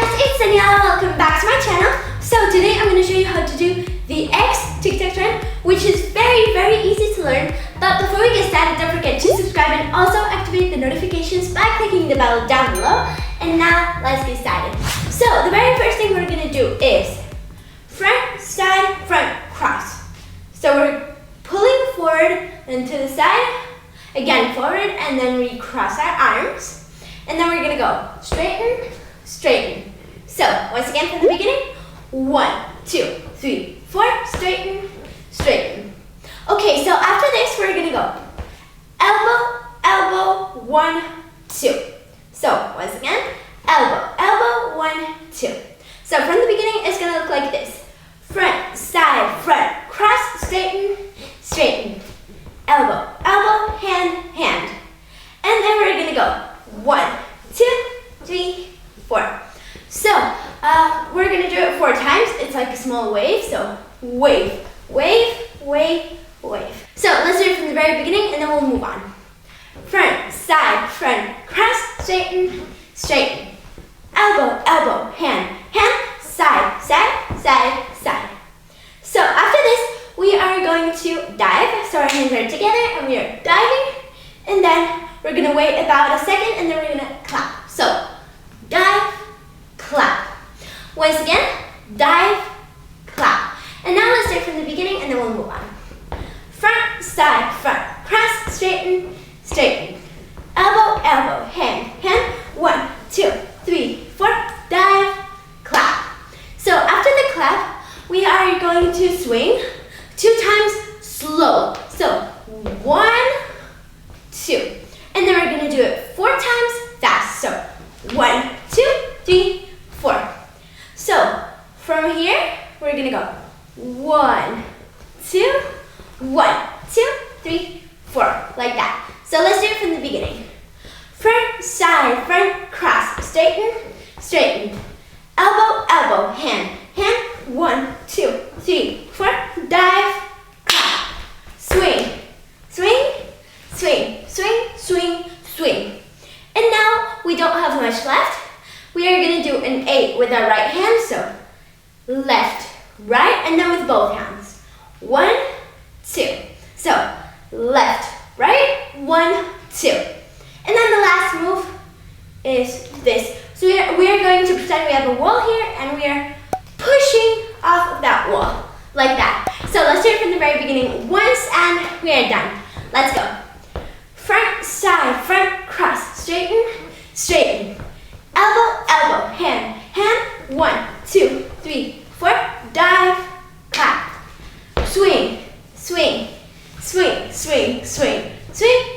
guys, it's Daniela. Welcome back to my channel. So today I'm going to show you how to do the X TikTok trend, which is very easy to learn. But before we get started, don't forget to subscribe and also activate the notifications by clicking the bell down below. And now let's get started. So the very first thing we're going to do is front, side, front, cross. So we're pulling forward and to the side, again forward, and then we cross our arms. And then we're going to go straighten, straighten. So once again from the beginning, 1, 2, 3, 4, straighten, straighten. Okay, so after this we're going to go elbow, elbow, 1, 2. So once again, elbow, elbow, 1, 2. So from the beginning it's going to look like this. Front, side, front, cross, straighten, straighten. Elbow, elbow, hand, hand. And then we're going to go 1, 2, 3, 4. So we're going to do it 4 times. It's like a small wave. So wave, wave, wave, wave. So let's do it from the very beginning and then we'll move on. Front, side, front, cross, straighten, straighten. Elbow, elbow, hand, hand, side, side, side, side. So after this, we are going to dive. So our hands are together and we are diving. And then we're going to wait about a second and then we're going to clap. So dive, clap. Once again, dive, clap. And now let's start from the beginning and then we'll move on. Front, side, front, cross, straighten, straighten. Elbow, elbow, hand, hand. 1, 2, 3, 4, dive, clap. So after the clap, we are going to swing 2 times slow. So 1, 2. And then we're going to do it 4 times fast. So 1, 2, 3, 4. So from here, we're going to go 1, 2, 1, 2, 3, 4. Like that. So let's do it from the beginning. Front, side, front, cross, straighten, straighten. Elbow, elbow, hand, hand. 1, 2, 3, 4. Dive, clap. Swing, swing, swing, swing, swing, swing. And now we don't have much left. We are going to do an 8 with our right hand. So left, right, and then with both hands. 1, 2. So left, right, 1, 2. And then the last move is this. So we are going to pretend we have a wall here and we are pushing off of that wall like that. So let's do it from the very beginning once and we are done. Let's go. Front, side, front, cross, straighten, straighten. Elbow, elbow, hand, hand. 1, 2, 3, 4. Dive, clap. Swing, swing, swing, swing, swing, swing.